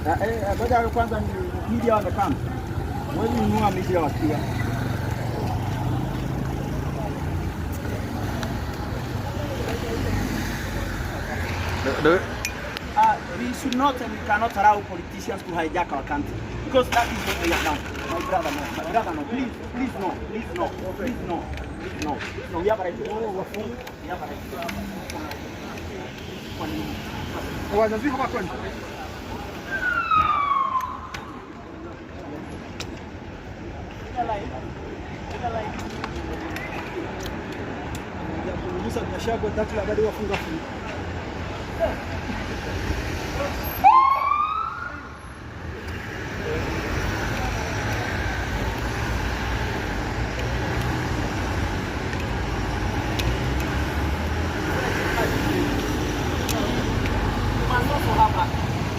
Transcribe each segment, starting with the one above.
Ngoja kwanza ni media wamekama. Wewe ununua media wakiwa. We should not and we cannot allow politicians to hijack our country because that is what they have done. My brother no, please no, please no, please no, please no. No, we have a right to go. We have a right to go. Wazazi kama kwani? Kuuliza Gachagua dakika baada ya kufunga funga.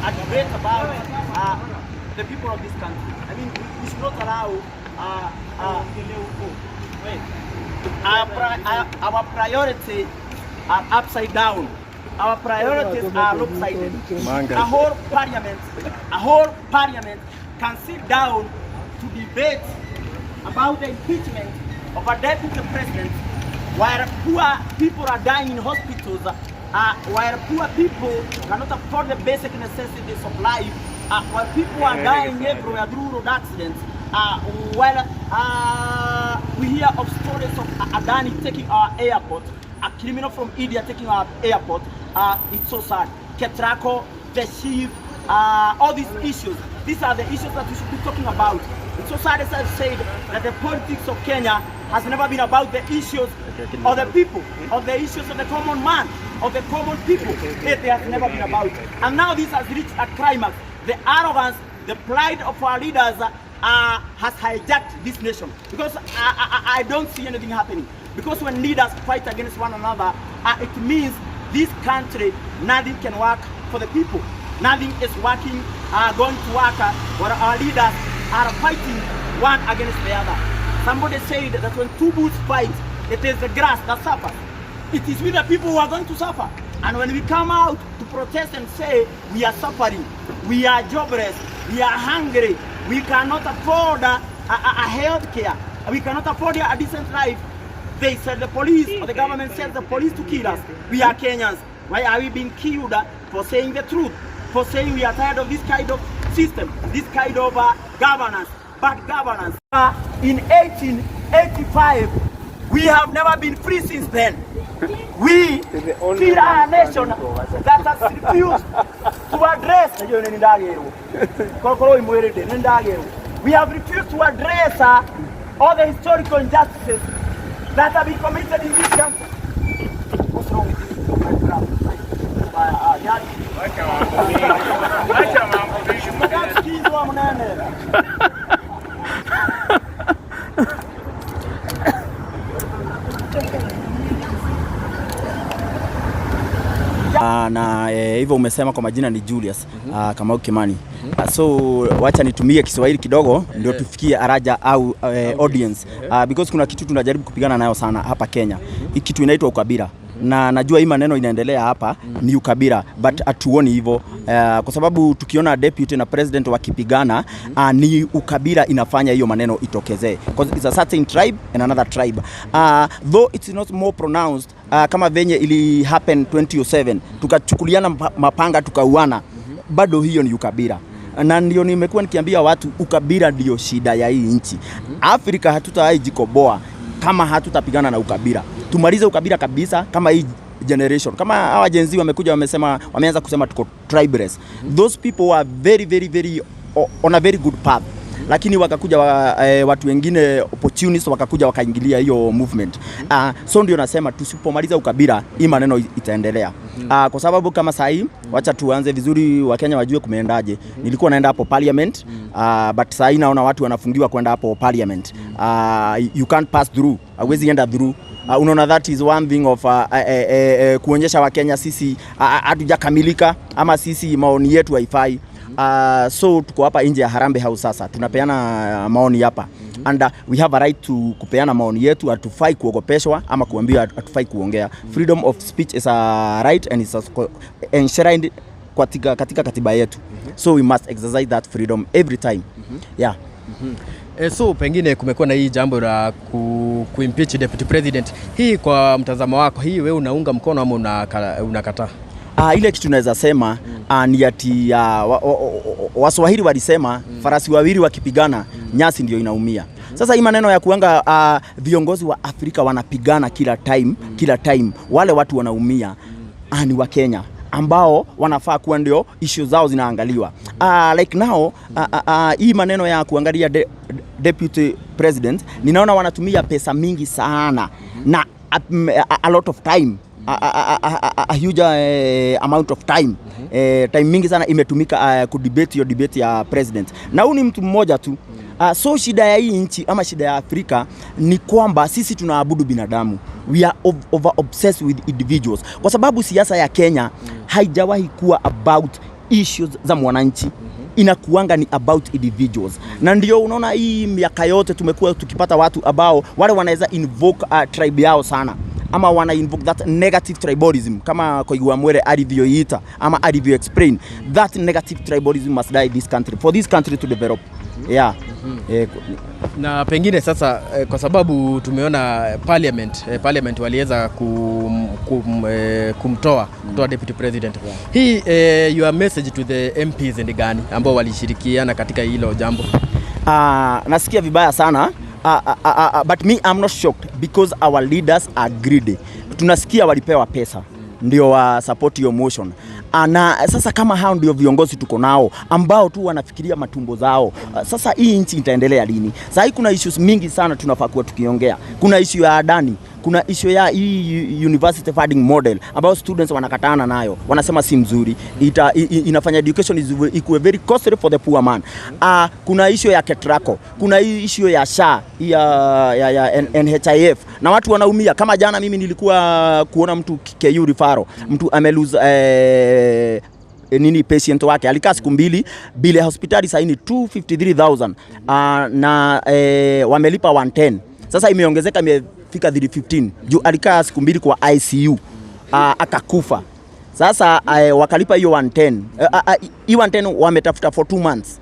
A debate about the people of this country. I mean, we should not allow our priorities are upside down. Our priorities are lopsided. A whole parliament can sit down to debate about the impeachment of a deputy president while poor people are dying in hospitals, while poor people cannot afford the basic necessities of life, while people are dying everywhere through road accidents, while we hear of stories of Adani taking our airport, a criminal from India taking our airport. It's so sad. Ketrako, the chief, all these issues. These are the issues that we should be talking about. It's so sad, as I've said, that the politics of Kenya has never been about the issues of the people, of the issues of the common man, of the common people. It has never been about. And now this has reached a climax. The arrogance, the pride of our leaders has hijacked this nation. Because I don't see anything happening. Because when leaders fight against one another, it means this country, nothing can work for the people. Nothing is working, going to work where our leaders are fighting one against the other. Somebody said that when two bulls fight, it is the grass that suffers. It is we the people who are going to suffer. And when we come out to protest and say we are suffering, we are jobless, we are hungry, we cannot afford a health care, we cannot afford a decent life, they said the police, or the government sends the police to kill us. We are Kenyans. Why are we being killed for saying the truth? For saying we are tired of this kind of system, this kind of governance, bad governance. In 1885, we have never been free since then. We feel a nation that has refused to address. We have refused to address all the historical injustices that have been committed in this country. What's wrong with you, my brother? Na hivyo umesema kwa majina ni Julius Kamau Kimani. So wacha nitumie Kiswahili kidogo ndio tufikie araja au audience, because kuna kitu tunajaribu kupigana nayo sana hapa Kenya. Hii kitu inaitwa ukabila. Na najua hii maneno inaendelea hapa ni ukabila, but atuoni hivyo kwa sababu tukiona deputy na president wakipigana, ni ukabila inafanya hiyo maneno itokezee, because it's a certain tribe and another tribe, though it's not more pronounced kama venye ili happen 2007 tukachukuliana mapanga tukauana, bado hiyo ni ukabila. Na ndio nimekuwa nikiambia watu ukabila ndio shida ya hii nchi. Afrika hatutaijikoboa kama hatutapigana na ukabila. Tumalize ukabila kabisa kama hii generation. Kama hawa Gen Z wamekuja wameanza kusema tuko tribeless. Those people were very on a very good path. Lakini wakakuja watu wengine opportunists wakakuja wakaingilia hiyo movement. So ndio nasema tusipomaliza ukabila hii maneno itaendelea. Kwa sababu kama sasa hivi wacha tuanze vizuri, Wakenya wajue kumeendaje. Nilikuwa naenda hapo parliament, but sasa hivi naona watu wanafungiwa kwenda hapo parliament. You can't pass through. Hawezi enda through. Unaona, that is one thing of kuonyesha Wakenya sisi hatujakamilika ama sisi maoni yetu haifai. So tuko hapa nje ya Harambee House sasa. Tunapeana maoni hapa. And we have a right to kupeana maoni yetu, hatufai kuogopeshwa ama kuambiwa hatufai kuongea. Freedom of speech is a right and it's enshrined katika katiba yetu. So we must exercise that freedom every time. Yeah. So pengine kumekuwa na hii jambo la kuimpeach deputy president. Hii kwa mtazamo wako, hii wewe unaunga mkono ama unakataa? Ile kitu naweza sema ni ati Waswahili walisema farasi wawili wakipigana nyasi ndio inaumia. Sasa hii maneno ya kuanga viongozi wa Afrika wanapigana kila time wale watu wanaumia ni wa Kenya ambao wanafaa kuwa ndio issue zao zinaangaliwa. Like now hii maneno ya kuangalia deputy president, ninaona wanatumia pesa mingi sana na a lot of time, a huge amount of time. Time mingi sana imetumika kudebate hiyo debate ya president. Na huyu ni mtu mmoja tu. So shida ya hii nchi ama shida ya Afrika ni kwamba sisi tunaabudu binadamu. We are over obsessed with individuals. Kwa sababu siasa ya Kenya haijawahi kuwa about issues za mwananchi. Inakuanga ni about individuals. Na ndio unaona hii miaka yote tumekuwa tukipata watu ambao wale wanaweza invoke tribe yao sana, ama wana invoke that negative tribalism, kama Koigwa Mwere alivyoita ama alivyo explain. That negative tribalism must die this country for this country to develop. Yeah. Na pengine sasa kwa sababu tumeona parliament waliweza kumtoa deputy president. Hii your message to the MPs ni gani ambao walishirikiana katika hilo jambo? Nasikia vibaya sana. But me, I'm not shocked because our leaders are greedy. Tunasikia walipewa pesa ndio wa support your motion. Na sasa kama hao ndio viongozi tuko nao ambao tu wanafikiria matumbo zao, sasa hii nchi itaendelea lini? Sasa kuna issues mingi sana tunafaa kuwa tukiongea. Kuna issue ya adani, kuna issue ya hii university funding model ambao students wanakatana nayo, wanasema si mzuri, inafanya education ikuwe very costly for the poor man. Kuna issue ya Ketrako, kuna issue ya SHA ya NHIF, na watu wanaumia. Kama jana mimi nilikuwa kuona mtu KU referral, mtu amelose patient wake alikaa siku 2 bila hospitali, sasa ni 253,000 na wamelipa 110. Sasa imeongezeka imefika 315 juu alikaa siku 2 kwa ICU akakufa. Sasa wakalipa hiyo 110. Hiyo 110 wametafuta for 2 months.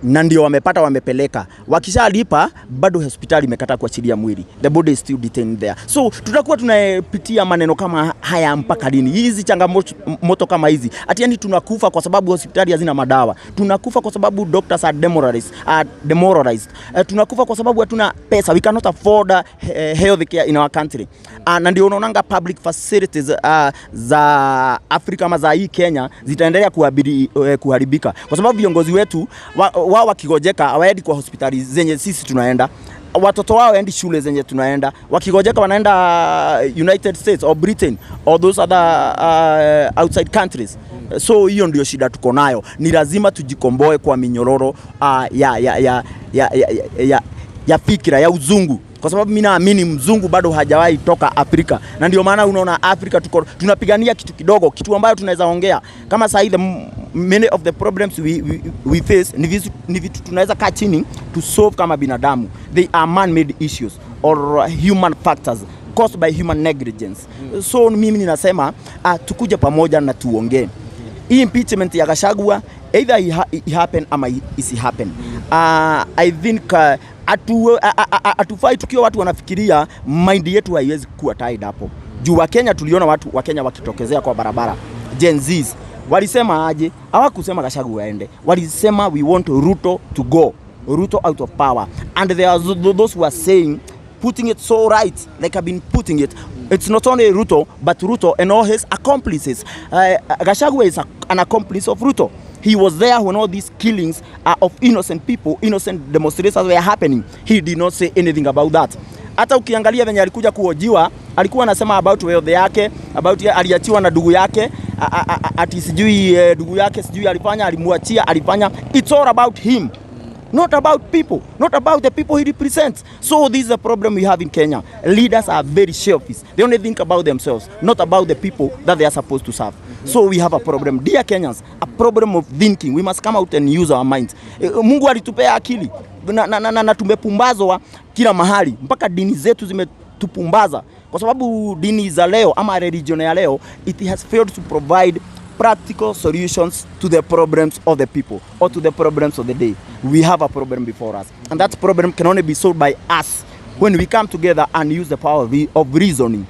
Na ndio wamepata, wamepeleka. Wakishalipa bado hospitali imekataa kuachilia mwili. The body is still detained there. So tutakuwa tunapitia maneno kama haya mpaka lini? Hizi changamoto kama hizi. Ati yani tunakufa kwa sababu hospitali hazina madawa. Tunakufa kwa sababu doctors are demoralized. Tunakufa kwa sababu hatuna pesa. We cannot afford health care in our country. Na ndio unaonanga public facilities za Afrika ama za hii Kenya zitaendelea kuharibika. Kwa sababu viongozi wetu wao wakigojeka hawaendi kwa hospitali zenye sisi tunaenda. Watoto wao waendi shule zenye tunaenda. Wakigojeka wanaenda United States or Britain or those other outside countries. So hiyo ndio shida tuko nayo. Ni lazima tujikomboe kwa minyororo ya fikira ya uzungu. Kwa sababu mimi naamini mzungu bado hajawahi toka Afrika. Na ndio maana unaona Afrika tunapigania kitu kidogo, kitu ambayo tunaweza ongea. Kama sasa hivi many of the problems we face ni vitu tunaweza kaa chini to solve kama binadamu. They are man-made issues or human factors caused by human negligence. So mimi ninasema tukuje pamoja na tuongee. Hii impeachment ya Gachagua either it happen ama isi happen. I think atufai tukiwa watu wanafikiria mind yetu haiwezi kuwa tied hapo. Juu wa Kenya tuliona watu wa Kenya wakitokezea kwa barabara. Gen Zs walisema aje? Hawakusema Gachagua aende. Walisema we want Ruto to go. Ruto out of power. And there are those who are saying, putting it so right, like I've been putting it, it's not only Ruto, but Ruto and all his accomplices. Gachagua is an accomplice of Ruto. He was there when all these killings of innocent people, innocent demonstrations were happening. He did not say anything about that. Hata ukiangalia venye alikuja kuhojiwa, alikuwa anasema about wealth yake, about aliachiwa na ndugu yake, ati sijui ndugu yake sijui alimuachia, alifanya. It's all about him. Not about people, not about the people he represents. So this is a problem we have in Kenya. Leaders are very selfish. They only think about themselves, not about the people that they are supposed to serve. So we have a problem. Dear Kenyans, a problem of thinking. We must come out and use our minds. Mungu alitupea akili na tumepumbazwa kila mahali. Mpaka dini zetu zimetupumbaza. Kwa sababu dini za leo ama religion ya leo, it has failed to provide practical solutions to the problems of the people or to the problems of the day. We have a problem before us, and that problem can only be solved by us when we come together and use the power of reasoning,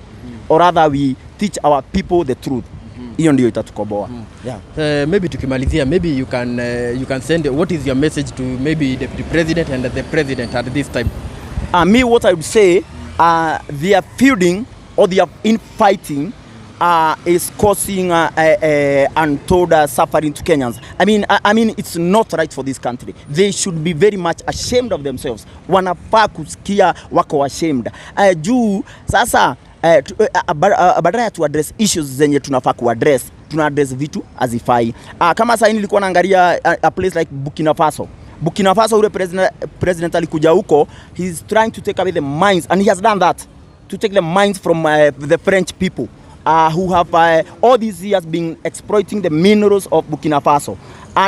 or rather we teach our people the truth. Hiyo ndio itatukoboa. Yeah. Maybe tukimalizia, maybe you can send what is your message to maybe the president and the president at this time? Me, what I would say, they are feuding or they are infighting is causing untold suffering to Kenyans. I mean, it's not right for this country. They should be very much ashamed of themselves. Wanafaa kusikia wako ashamed. Juu sasa badala ya tu address issues zenye tunafaa ku address, tuna address vitu azifai. Kama sasa nilikuwa naangalia a place like Burkina Faso, ule president alikuja huko, he's trying to take away the minds, and he has done that, to take the minds from the French people who have all these years been exploiting the minerals of Burkina Faso.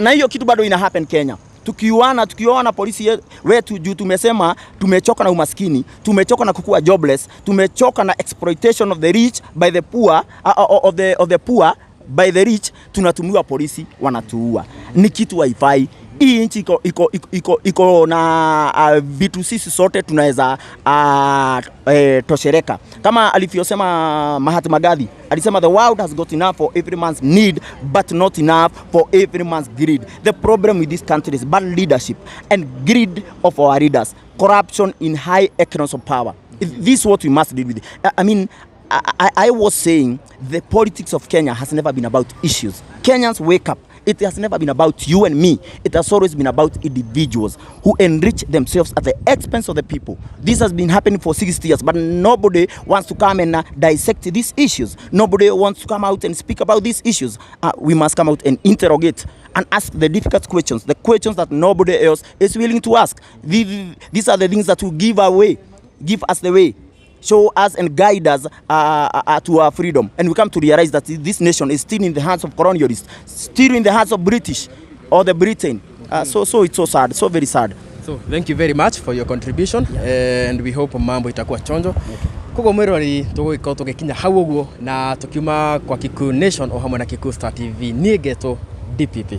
Na hiyo kitu bado ina happen Kenya. Tukiona polisi wetu juu tumesema tumechoka na umaskini, tumechoka na kukua jobless, tumechoka na exploitation of the rich by the poor, of the poor by the rich, tunatumiwa polisi wanatuua. Ni kitu haifai. Hii nchi iko na vitu sisi sote tunaweza toshereka. Kama alivyosema Mahatma Gandhi, alisema the world has got enough for every man's need but not enough for every man's greed. The problem with this country is bad leadership and greed of our leaders, corruption in high echelons of power. This is what we must deal with. I was saying the politics of Kenya has never been about issues. Kenyans, wake up. It has never been about you and me. It has always been about individuals who enrich themselves at the expense of the people. This has been happening for 60 years, but nobody wants to come and dissect these issues. Nobody wants to come out and speak about these issues. We must come out and interrogate and ask the difficult questions, the questions that nobody else is willing to ask. These are the things that will give us the way, show us and guide us to our freedom. And we come to realize that this nation is still in the hands of colonialists, still in the hands of British or the Britain. So it's so sad, so very sad. So thank you very much for your contribution, and we hope mambo itakuwa chonjo. Kugo mwero ni tugiko tugikinya hau uguo na tukiuma kwa Kikuyu Nation o hamwe na Kikuyu Star TV ni geto DPP.